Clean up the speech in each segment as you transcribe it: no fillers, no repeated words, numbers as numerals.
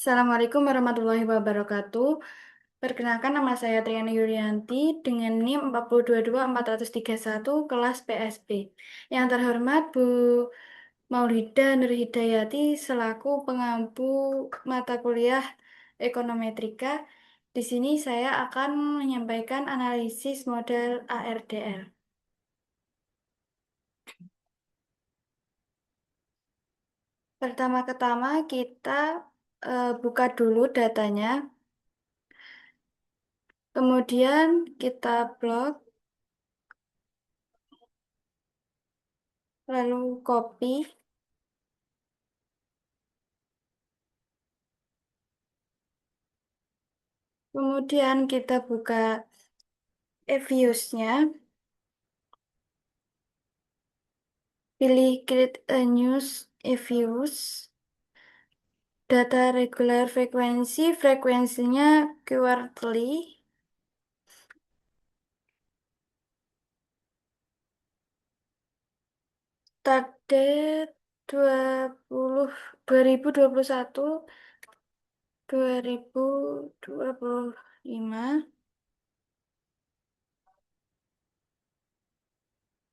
Assalamualaikum warahmatullahi wabarakatuh. Perkenalkan nama saya Triana Yurianti dengan NIM 4222431 kelas PSB. Yang terhormat Bu Maulida Nur Hidayati selaku pengampu mata kuliah Ekonometrika. Di sini saya akan menyampaikan analisis model ARDL. Pertama-tama kita buka dulu datanya. Kemudian kita plot, lalu copy. Kemudian kita buka views-nya, pilih create a news views, data regular frekuensi, frekuensinya quarterly, start date 2021 2025,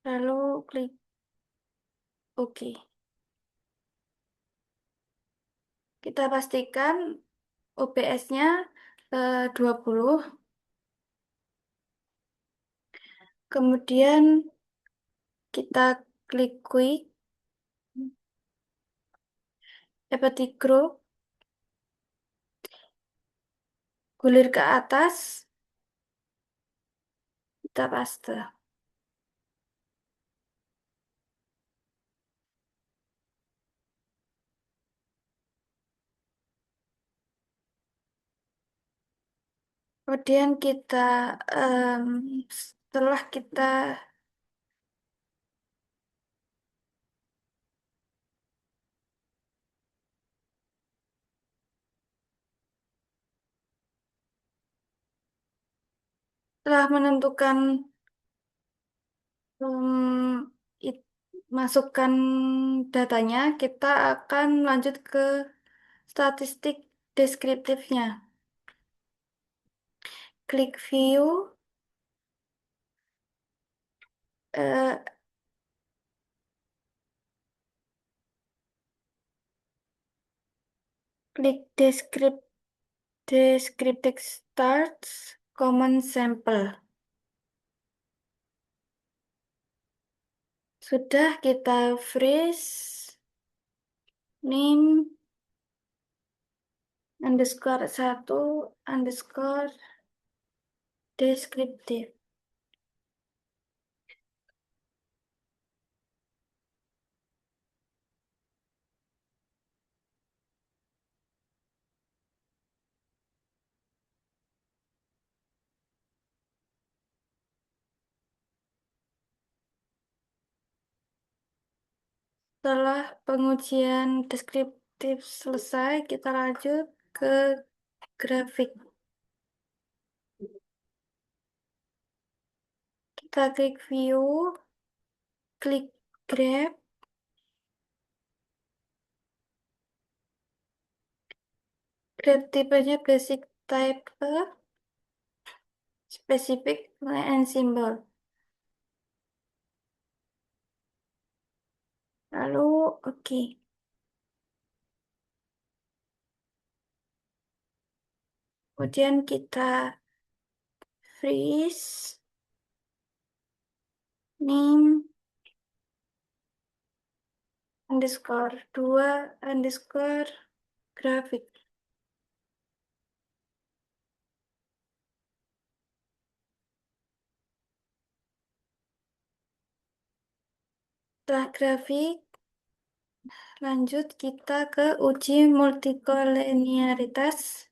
lalu klik OK. Kita pastikan OBS-nya 20. Kemudian kita klik quick, dapat group, gulir ke atas, kita paste. Kemudian kita em, setelah kita telah menentukan em, it- masukkan datanya, kita akan lanjut ke statistik deskriptifnya. Klik view, eh, klik descriptive starts, common sample. Sudah kita freeze, name underscore 1 underscore deskriptif. Setelah pengujian deskriptif selesai, kita lanjut ke grafik. Kita klik view, klik graph, graph tipenya basic type, specific, and symbol. Lalu, oke. Kemudian kita freeze, name, underscore 2, underscore grafik. Setelah grafik, lanjut kita ke uji multikolenialitas.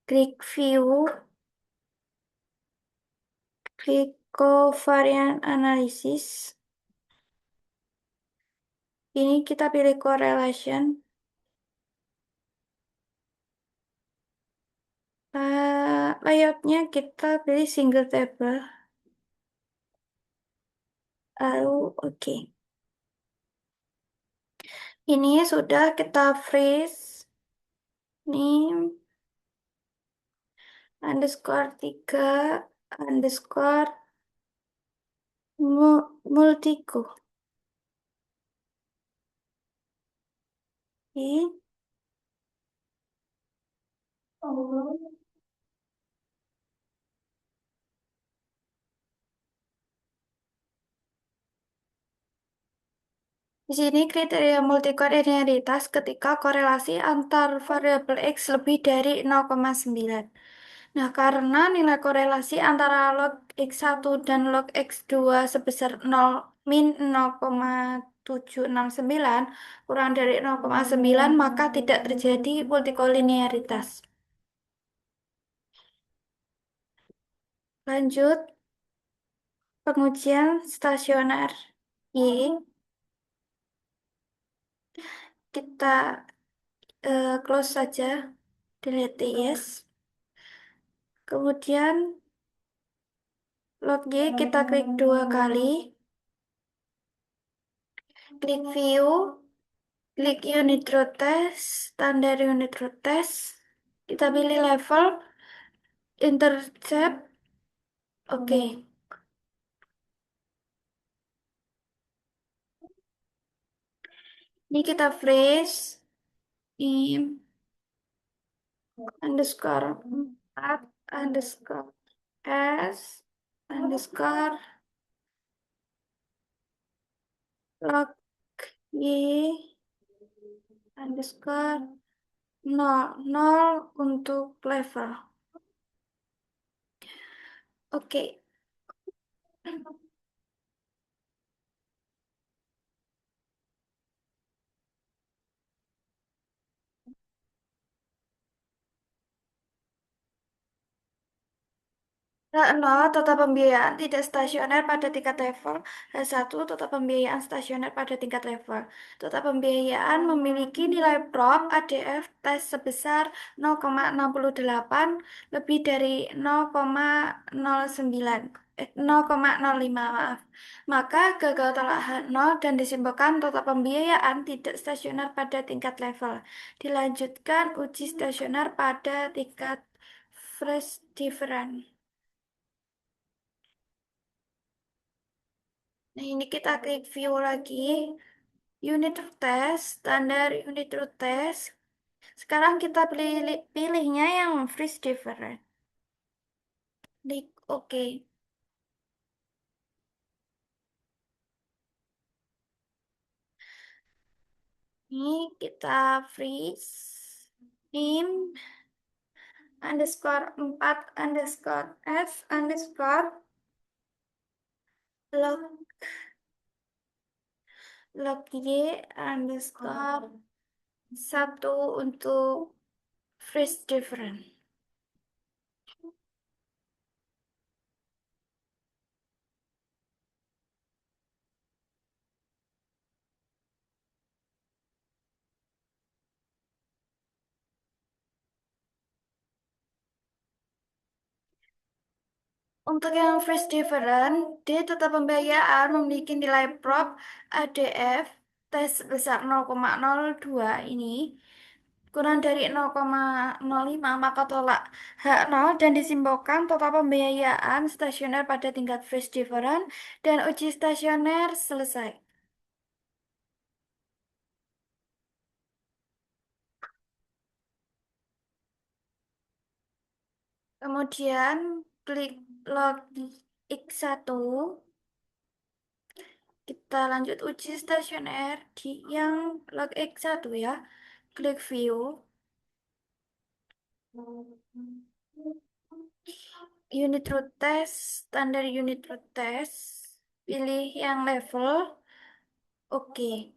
Klik view, klik covariant analysis. Ini kita pilih correlation. Layoutnya kita pilih single table. Lalu oke. Ini sudah kita freeze. Ini underscore 3 underscore multigo. Oke. Di sini kriteria multikolinearitas ketika korelasi antar variabel X lebih dari 0,9. Nah, karena nilai korelasi antara log X1 dan log X2 sebesar 0 min 0,769 kurang dari 0,9 maka tidak terjadi multikolinearitas. Lanjut, pengujian stasioner. Y, kita close saja, delete yes. Kemudian log Y kita klik 2 kali, klik view, klik unit root test, standar unit root test. Kita pilih level, intercept, oke. Ini kita freeze, im underscore 4 underscore s underscore log Y underscore 0 untuk level. Oke. Nol, total pembiayaan tidak stasioner pada tingkat level. H1, total pembiayaan stasioner pada tingkat level. Total pembiayaan memiliki nilai prop ADF tes sebesar 0,68 lebih dari 0,09 0,05 maaf. Maka gagal telak H0 dan disimpulkan total pembiayaan tidak stasioner pada tingkat level. Dilanjutkan uji stasioner pada tingkat fresh difference. Nah, ini kita klik view lagi. Unit of test, standar unit of test. Sekarang kita pilihnya yang freeze different. Klik OK. Ini kita freeze. Nim underscore 4 underscore F underscore log log Y underscore 1 untuk freeze different. Untuk yang fresh different, dia tetap pembiayaan memiliki nilai prop ADF tes sebesar 0,02 ini kurang dari 0,05 maka tolak H0 dan disimbolkan total pembiayaan stasioner pada tingkat fresh different dan uji stasioner selesai. Kemudian klik log X1. Kita lanjut uji stasioner di yang log X1 ya. Klik view. Unit root test, standar unit root test. Pilih yang level. Oke.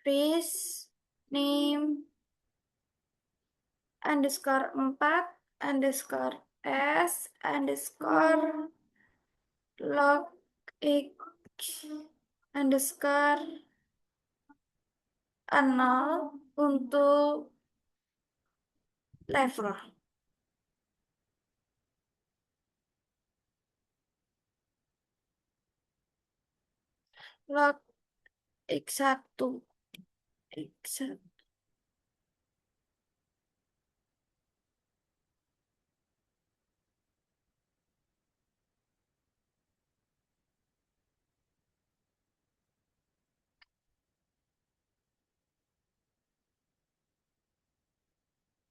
Freeze. Name. Underscore 4. Underscore S. Underscore. Log X. Underscore 0 untuk level. log X1 X1.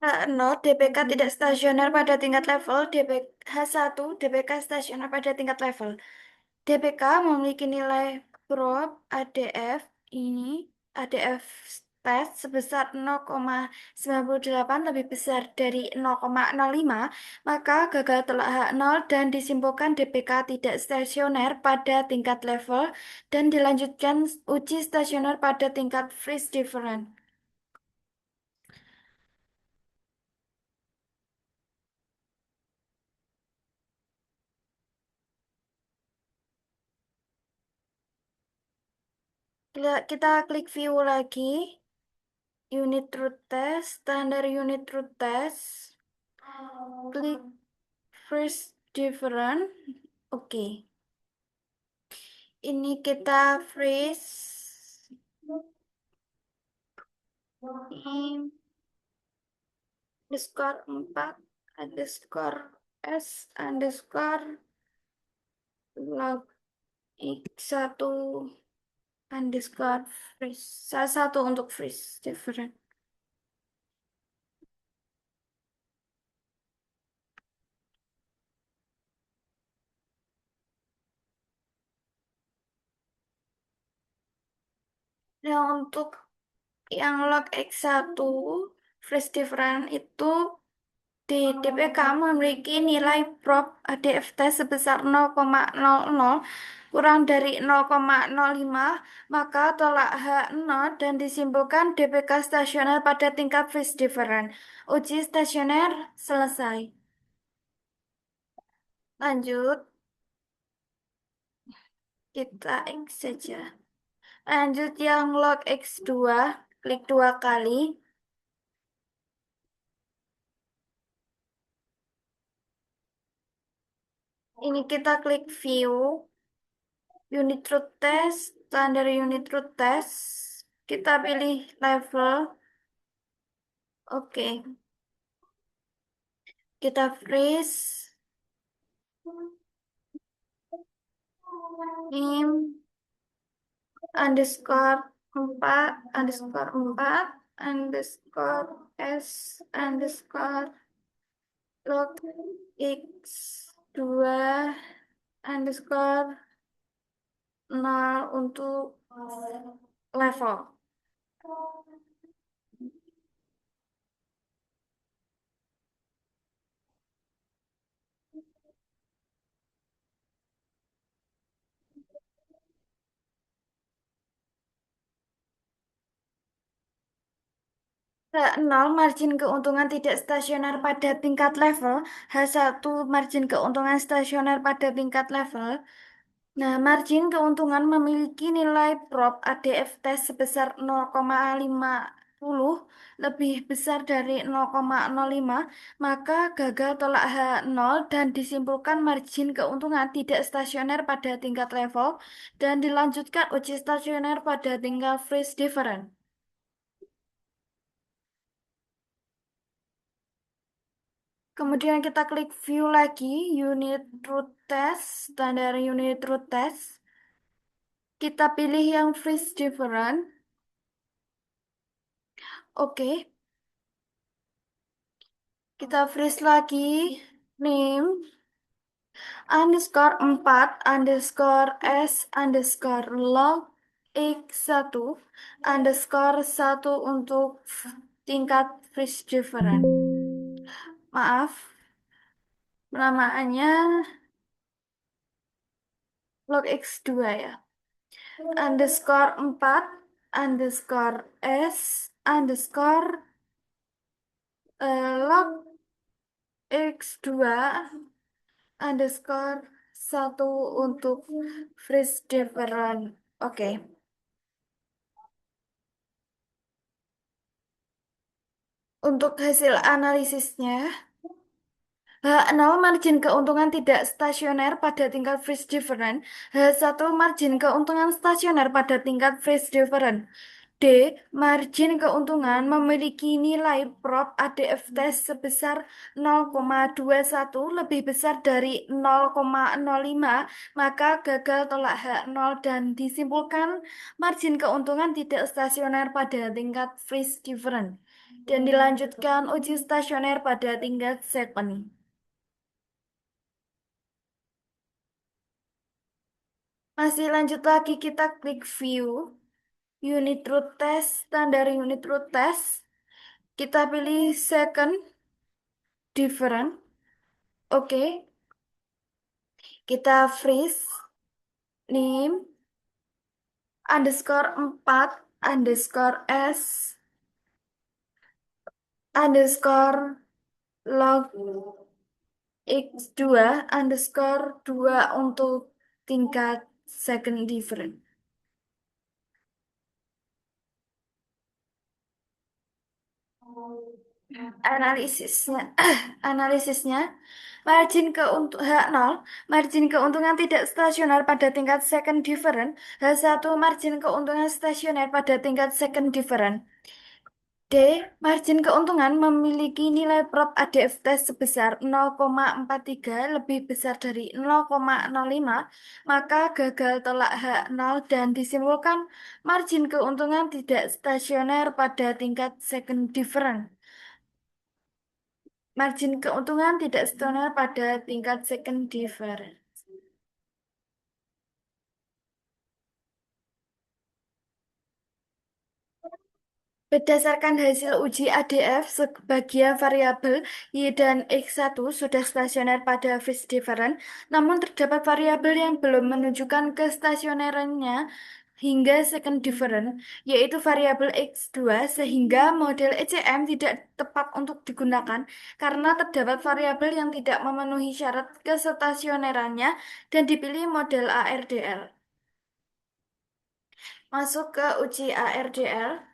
H0 DPK tidak stasioner pada tingkat level, H1 DPK stasioner pada tingkat level. DPK memiliki nilai prop ADF ini ADF test sebesar 0,98 lebih besar dari 0,05, maka gagal telak H0 dan disimpulkan DPK tidak stasioner pada tingkat level dan dilanjutkan uji stasioner pada tingkat freeze difference. Kita klik view lagi, unit root test, standar unit root test, klik freeze different. Oke, ini kita freeze in underscore 4 underscore s underscore log x1 underscore freeze. Salah satu untuk freeze different. Nah, untuk yang log x1 freeze different itu di DPK memiliki nilai prop ADFT sebesar 0,00 kurang dari 0,05, maka tolak H0 dan disimpulkan DPK stasioner pada tingkat phase difference. Uji stasioner selesai. Lanjut, kita X saja. Lanjut yang log X2, klik dua kali. Ini kita klik view. Unit root test, standar unit root test. Kita pilih level. Oke, kita freeze. Nim underscore 4 underscore 4 underscore s underscore log x2 underscore 0 untuk level. Nol margin keuntungan tidak stasioner pada tingkat level. H1 margin keuntungan stasioner pada tingkat level. Nah, margin keuntungan memiliki nilai prop ADF test sebesar 0,50 lebih besar dari 0,05, maka gagal tolak H0 dan disimpulkan margin keuntungan tidak stasioner pada tingkat level dan dilanjutkan uji stasioner pada tingkat freeze difference. Kemudian kita klik view lagi, unit root test, standar unit root test. Kita pilih yang freeze different. Oke, kita freeze lagi, name, underscore 4, underscore s, underscore log, x1, underscore 1 untuk tingkat freeze different. Maaf, namaannya log x2 ya. Underscore 4 underscore s underscore log x2 underscore 1 untuk freeze different. Oke. Untuk hasil analisisnya, H0 margin keuntungan tidak stasioner pada tingkat freeze difference. H1 margin keuntungan stasioner pada tingkat freeze difference. D. Margin keuntungan memiliki nilai prop ADF test sebesar 0,21 lebih besar dari 0,05, maka gagal tolak H0 dan disimpulkan margin keuntungan tidak stasioner pada tingkat freeze difference. Dan dilanjutkan uji stasioner pada tingkat second. Masih lanjut lagi kita klik view, unit root test, standar unit root test. Kita pilih second different. Oke, kita freeze name underscore 4 underscore s underscore log x2 underscore 2 untuk tingkat second different. Analisisnya, analisisnya, H0, margin keuntungan tidak stasioner pada tingkat second different. H1, margin keuntungan stasioner pada tingkat second different. D. Margin keuntungan memiliki nilai prop ADF test sebesar 0,43 lebih besar dari 0,05, maka gagal tolak H0 dan disimpulkan margin keuntungan tidak stasioner pada tingkat second different. Margin keuntungan tidak stasioner pada tingkat second different. Berdasarkan hasil uji ADF, sebagian variabel Y dan X1 sudah stasioner pada phase different, namun terdapat variabel yang belum menunjukkan kestasionerannya hingga second different, yaitu variabel X2, sehingga model ECM tidak tepat untuk digunakan karena terdapat variabel yang tidak memenuhi syarat kestasionerannya dan dipilih model ARDL. Masuk ke uji ARDL.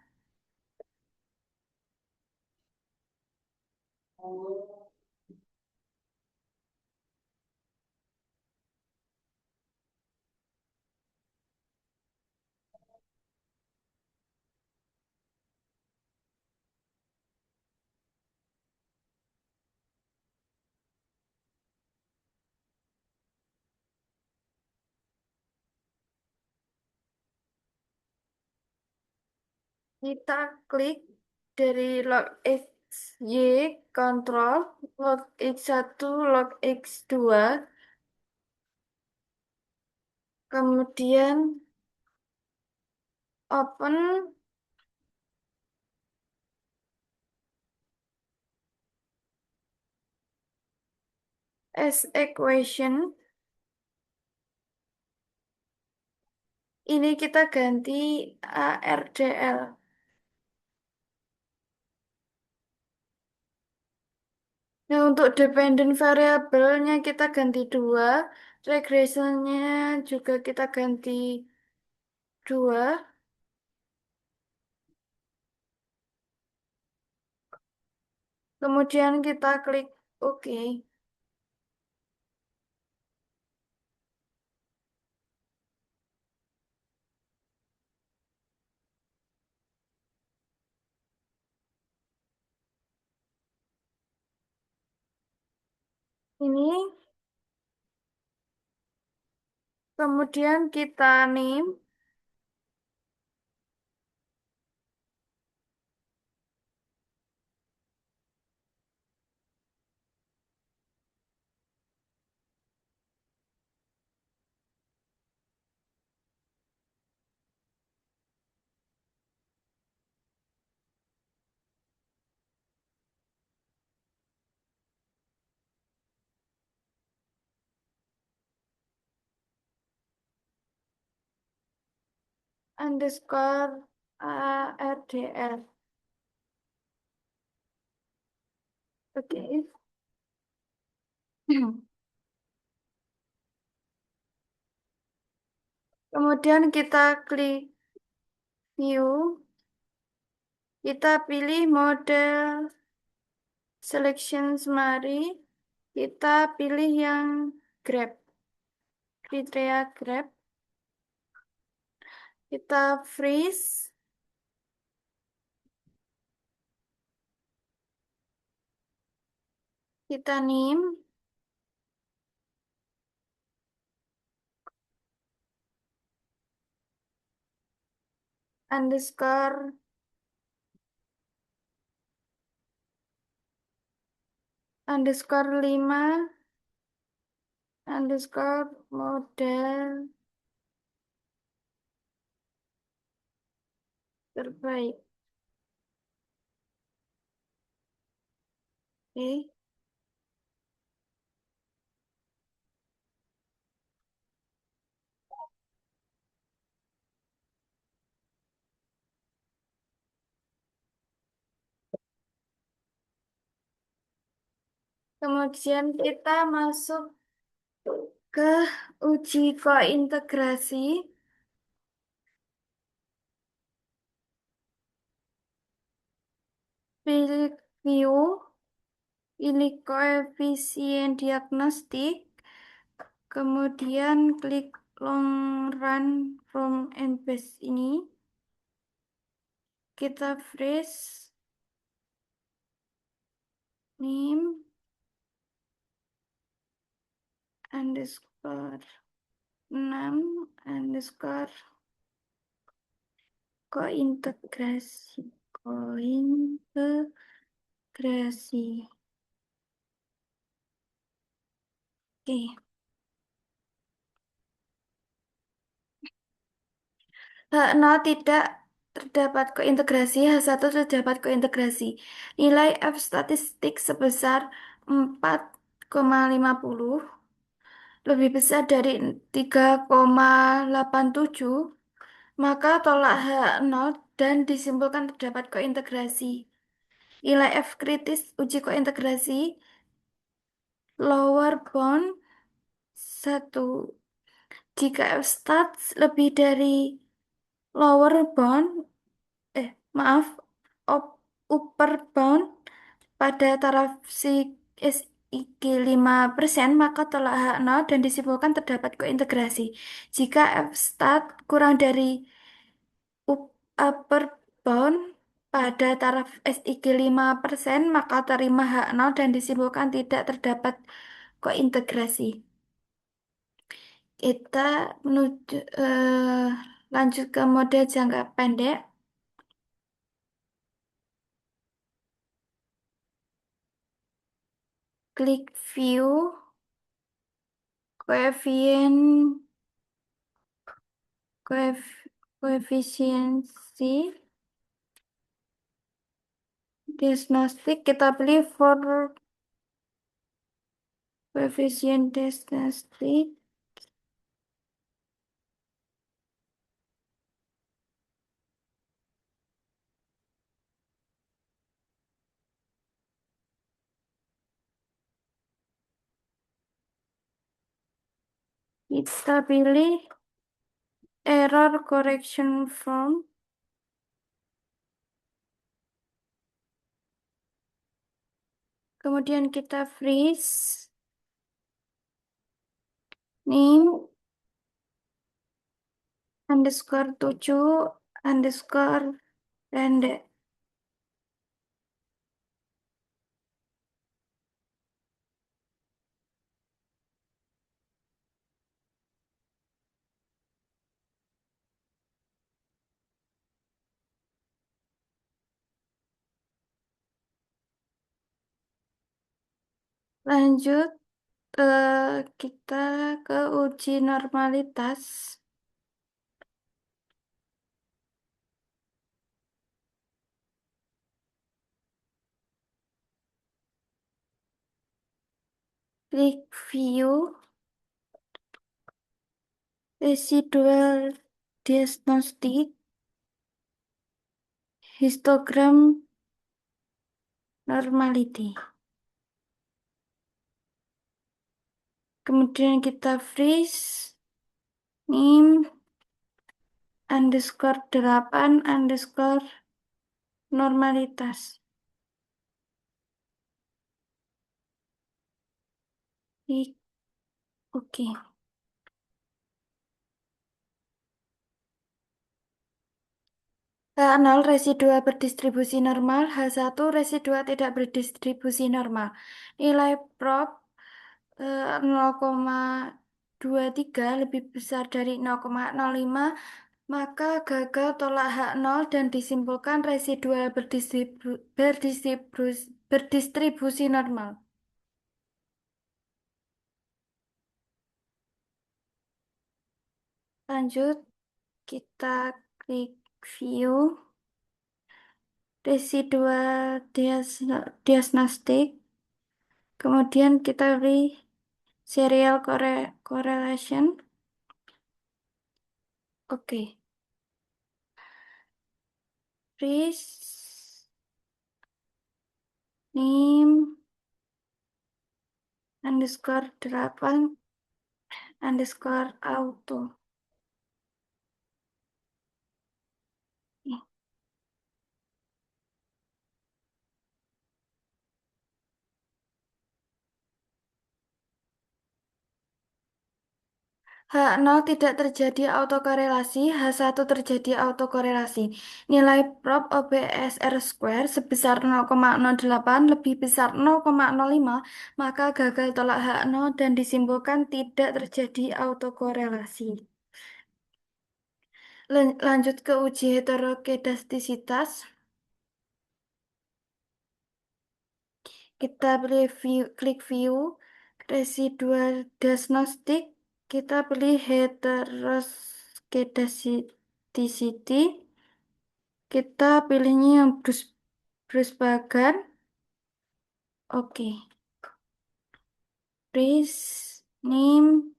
Kita klik dari log X Y kontrol, log X1, log X2, kemudian open as equation. Ini kita ganti ARDL. Nah, untuk dependent variabelnya kita ganti 2, regressionnya juga kita ganti 2. Kemudian kita klik OK. Ini kemudian kita name underscore ARDL. Oke. Kemudian kita klik view, kita pilih model selection summary. Kita pilih yang Grab, kriteria Grab. Kita freeze, kita name, underscore, underscore 5, underscore model terbaik. Oke. Kemudian kita masuk ke uji kointegrasi. Pilih view, pilih koefisien diagnostik, kemudian klik long run from and base ini. Kita freeze, name, underscore 6, underscore kointegrasi, kointegrasi. Oke. H0 tidak terdapat kointegrasi, H1 terdapat kointegrasi. Nilai F statistik sebesar 4,50 lebih besar dari 3,87, maka tolak H0 dan disimpulkan terdapat kointegrasi. Nilai F kritis uji kointegrasi lower bound 1. Jika F stat lebih dari lower bound, maaf, upper bound pada taraf SIG 5%, maka tolak H0 dan disimpulkan terdapat kointegrasi. Jika F stat kurang dari upper bound pada taraf SIG 5%, maka terima H0 dan disimpulkan tidak terdapat kointegrasi. Kita menuju lanjut ke mode jangka pendek. Klik view, koefisien, koefisiensi, diagnostik. Kita pilih for koefisien diagnostik. Kita pilih error correction from. Kemudian kita freeze, name, underscore 7, underscore pendek. Lanjut, kita ke uji normalitas. Klik view, residual diagnostic, histogram normality. Kemudian kita freeze, name, underscore 8, underscore normalitas. Oke. H0 residua berdistribusi normal, H1 residua tidak berdistribusi normal. Nilai prop 0,23 lebih besar dari 0,05, maka gagal tolak H0 dan disimpulkan residual berdistribusi normal. Lanjut, kita klik view residual diagnostic. Kemudian kita beri serial correlation. Oke. Please name underscore 8 underscore auto. H0 tidak terjadi autokorelasi, H1 terjadi autokorelasi. Nilai prop OBSR square sebesar 0,08 lebih besar 0,05, maka gagal tolak H0 dan disimpulkan tidak terjadi autokorelasi. Lanjut ke uji heterokedastisitas. Kita pilih klik view, residual diagnostic, kita pilih heteroskedasticity, kita pilihnya yang Bruce oke, please name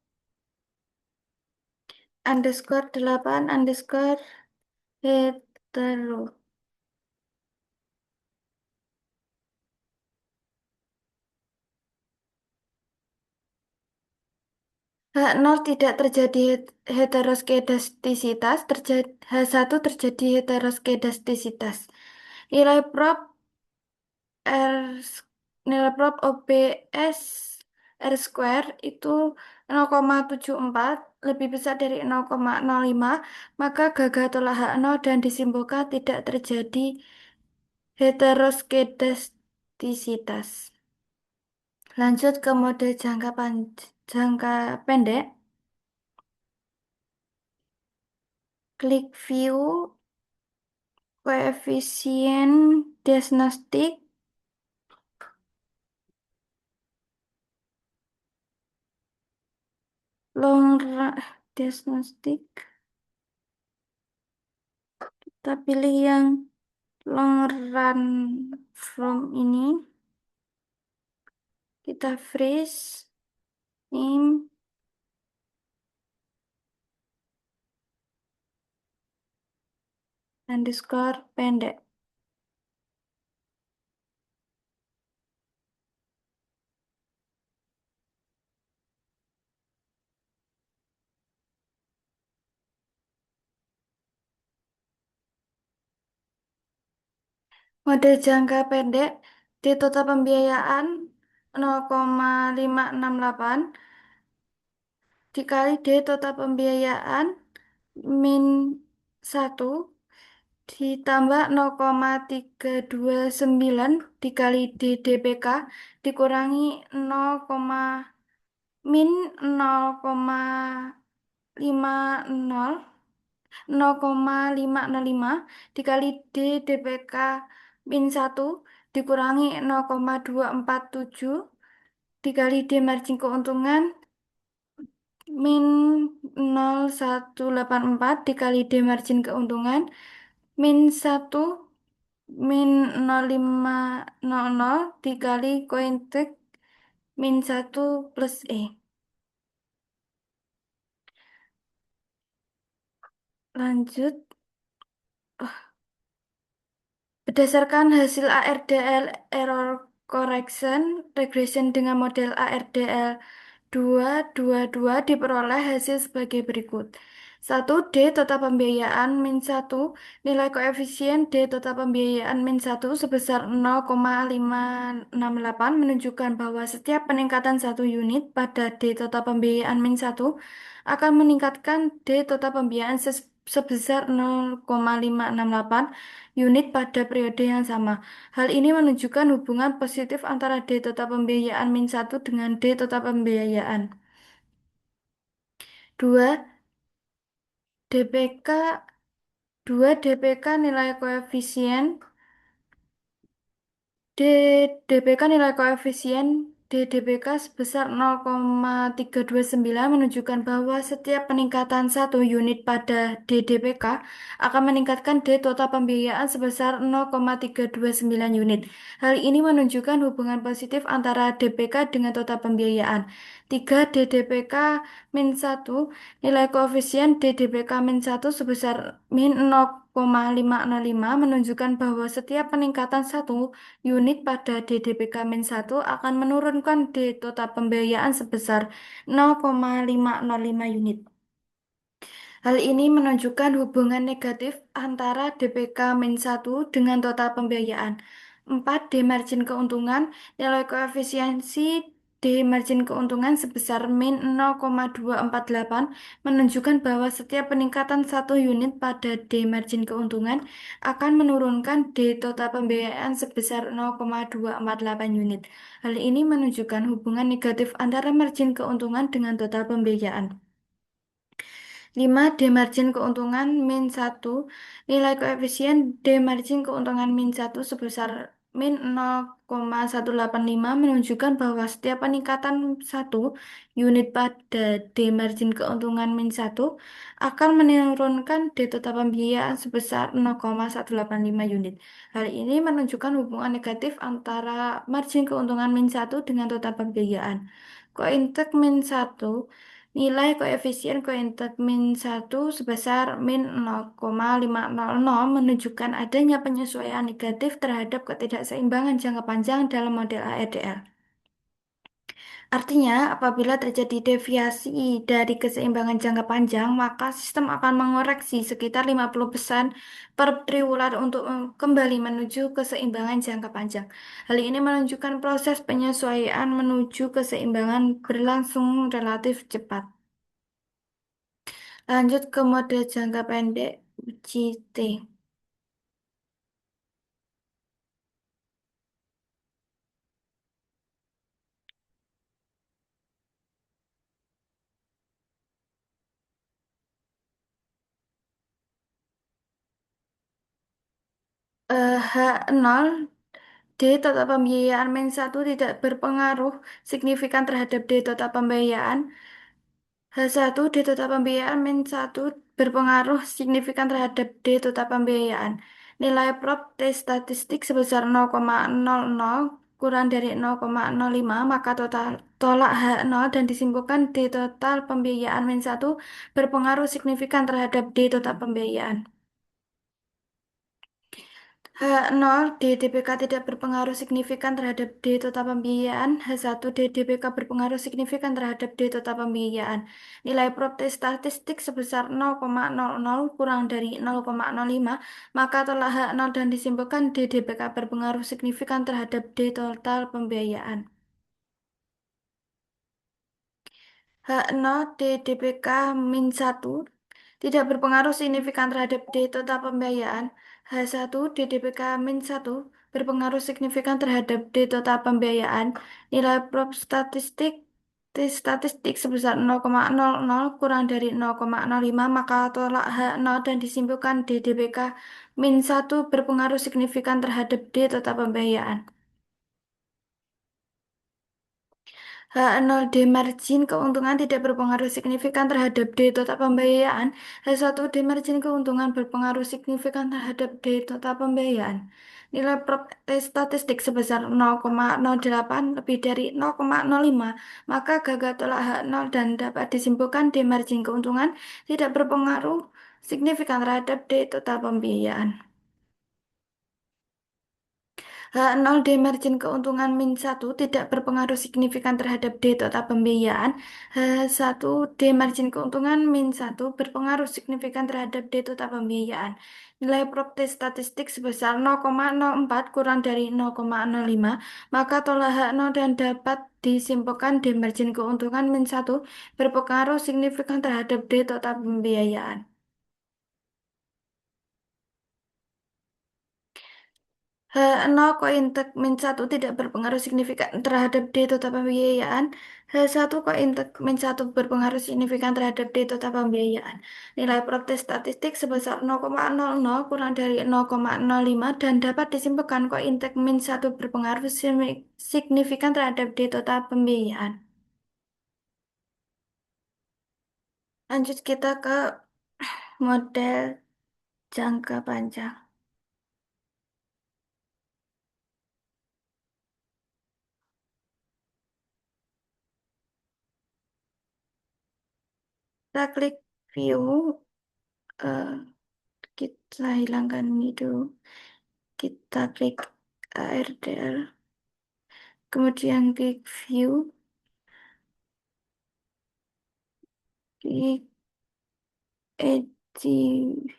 underscore 8 underscore hetero. H0 tidak terjadi heteroskedastisitas, H1 terjadi heteroskedastisitas. Nilai prop R nilai prop OBS R square itu 0,74 lebih besar dari 0,05, maka gagal tolak H0 dan disimpulkan tidak terjadi heteroskedastisitas. Lanjut ke mode jangka pendek. Klik view koefisien diagnostik. Long run diagnostik. Kita pilih yang long run from ini. Kita freeze name underscore pendek. Mode jangka pendek di total pembiayaan 0,568 dikali D total pembiayaan min 1 ditambah 0,329 dikali DDPK dikurangi 0, min 0,50 0,505 dikali DDPK min 1 dikurangi 0,247 dikali D margin keuntungan min 0,184 dikali D margin keuntungan min 1 min 0,500 dikali Cointech min 1 plus E. Lanjut. Berdasarkan hasil ARDL error correction regression dengan model ARDL 222 diperoleh hasil sebagai berikut. Satu D total pembiayaan min satu, nilai koefisien D total pembiayaan min satu sebesar 0,568 menunjukkan bahwa setiap peningkatan satu unit pada D total pembiayaan min satu akan meningkatkan D total pembiayaan sebesar 0,568 unit pada periode yang sama. Hal ini menunjukkan hubungan positif antara D total pembiayaan min satu dengan D total pembiayaan. Dua, DPK 2 DPK nilai koefisien D DPK nilai koefisien DDPK sebesar 0,329 menunjukkan bahwa setiap peningkatan satu unit pada DDPK akan meningkatkan D total pembiayaan sebesar 0,329 unit. Hal ini menunjukkan hubungan positif antara DPK dengan total pembiayaan. 3 DDPK min satu nilai koefisien DDPK min satu sebesar min 0,505 menunjukkan bahwa setiap peningkatan satu unit pada DDPK-1 akan menurunkan D total pembiayaan sebesar 0,505 unit. Hal ini menunjukkan hubungan negatif antara DPK-1 dengan total pembiayaan. 4. D margin keuntungan, nilai koefisiensi D margin keuntungan sebesar min 0,248 menunjukkan bahwa setiap peningkatan satu unit pada D margin keuntungan akan menurunkan D total pembiayaan sebesar 0,248 unit. Hal ini menunjukkan hubungan negatif antara margin keuntungan dengan total pembiayaan. 5. D margin keuntungan min satu, nilai koefisien D margin keuntungan min satu sebesar min 0,185 menunjukkan bahwa setiap peningkatan satu unit pada D margin keuntungan min satu akan menurunkan D total pembiayaan sebesar 0,185 unit. Hal ini menunjukkan hubungan negatif antara margin keuntungan min satu dengan total pembiayaan. Kointek min satu, nilai koefisien kointek min satu sebesar min 0,500 menunjukkan adanya penyesuaian negatif terhadap ketidakseimbangan jangka panjang dalam model ARDL. Artinya, apabila terjadi deviasi dari keseimbangan jangka panjang, maka sistem akan mengoreksi sekitar 50% per triwulan untuk kembali menuju keseimbangan jangka panjang. Hal ini menunjukkan proses penyesuaian menuju keseimbangan berlangsung relatif cepat. Lanjut ke mode jangka pendek uji T. H0 D total pembiayaan min satu tidak berpengaruh signifikan terhadap D total pembiayaan. H1 D total pembiayaan min satu berpengaruh signifikan terhadap D total pembiayaan. Nilai prop T statistik sebesar 0,00 kurang dari 0,05 maka total tolak H0 dan disimpulkan D total pembiayaan min satu berpengaruh signifikan terhadap D total pembiayaan. H0 DDPK tidak berpengaruh signifikan terhadap D total pembiayaan. H1 DDPK berpengaruh signifikan terhadap D total pembiayaan. Nilai protes statistik sebesar 0,00 kurang dari 0,05, maka tolak H0 dan disimpulkan DDPK berpengaruh signifikan terhadap D total pembiayaan. H0 DDPK min satu tidak berpengaruh signifikan terhadap D total pembiayaan. H1 DDPK min satu berpengaruh signifikan terhadap D total pembiayaan. Nilai prop statistik T statistik sebesar 0,00 kurang dari 0,05 maka tolak H0 dan disimpulkan DDPK min satu berpengaruh signifikan terhadap D total pembiayaan. H0 D margin keuntungan tidak berpengaruh signifikan terhadap D total pembiayaan. H1 D margin keuntungan berpengaruh signifikan terhadap D total pembiayaan. Nilai statistik sebesar 0,08 lebih dari 0,05, maka gagal tolak H0 dan dapat disimpulkan D margin keuntungan tidak berpengaruh signifikan terhadap D total pembiayaan. H0 D margin keuntungan min satu tidak berpengaruh signifikan terhadap D total pembiayaan. H1 D margin keuntungan min satu berpengaruh signifikan terhadap D total pembiayaan. Nilai properti statistik sebesar 0,04 kurang dari 0,05, maka tolak H0 dan dapat disimpulkan D margin keuntungan min satu berpengaruh signifikan terhadap D total pembiayaan. H0 kointek min satu tidak berpengaruh signifikan terhadap D total pembiayaan. H1 kointek min satu berpengaruh signifikan terhadap D total pembiayaan. Nilai protes statistik sebesar 0,00 kurang dari 0,05 dan dapat disimpulkan kointek min satu berpengaruh signifikan terhadap D total pembiayaan. Lanjut kita ke model jangka panjang. Kita klik view, eh, kita hilangkan ini dulu. Kita klik ARDL, kemudian klik view, klik edit.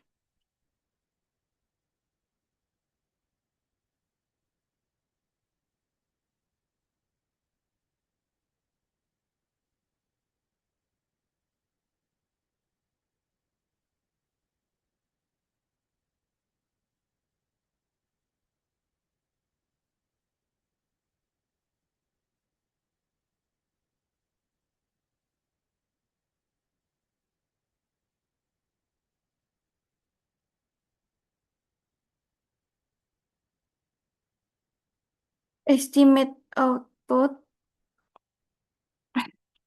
Estimate output,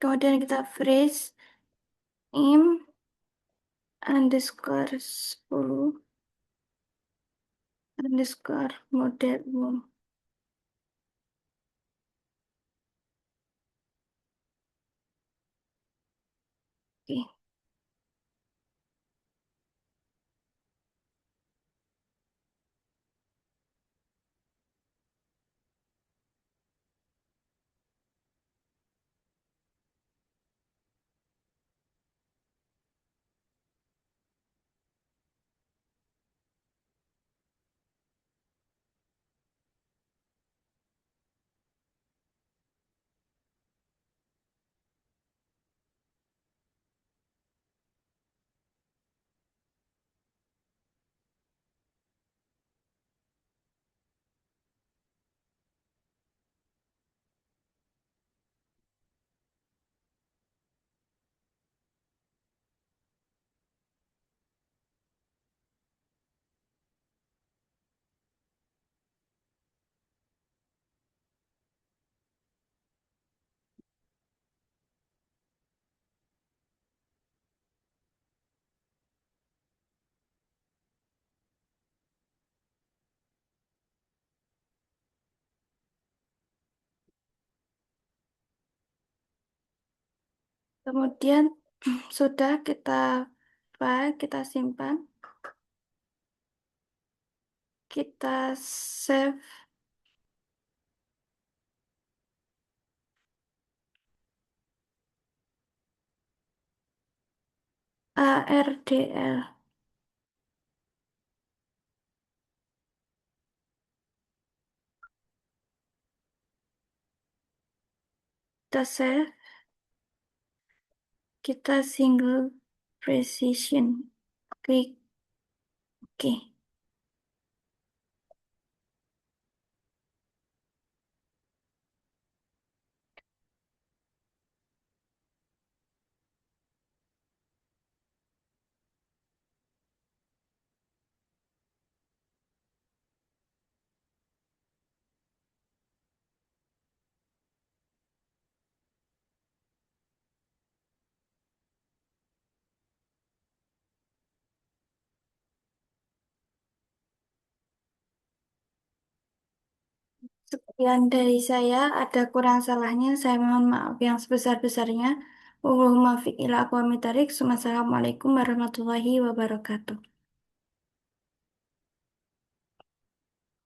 kemudian kita freeze im underscore 10 underscore model. Oke. Kemudian sudah kita file, kita simpan, kita save ARDL. Kita save, kita single precision, klik OK. Sekian dari saya, ada kurang salahnya, saya mohon maaf yang sebesar-besarnya. Wassalamualaikum warahmatullahi wabarakatuh.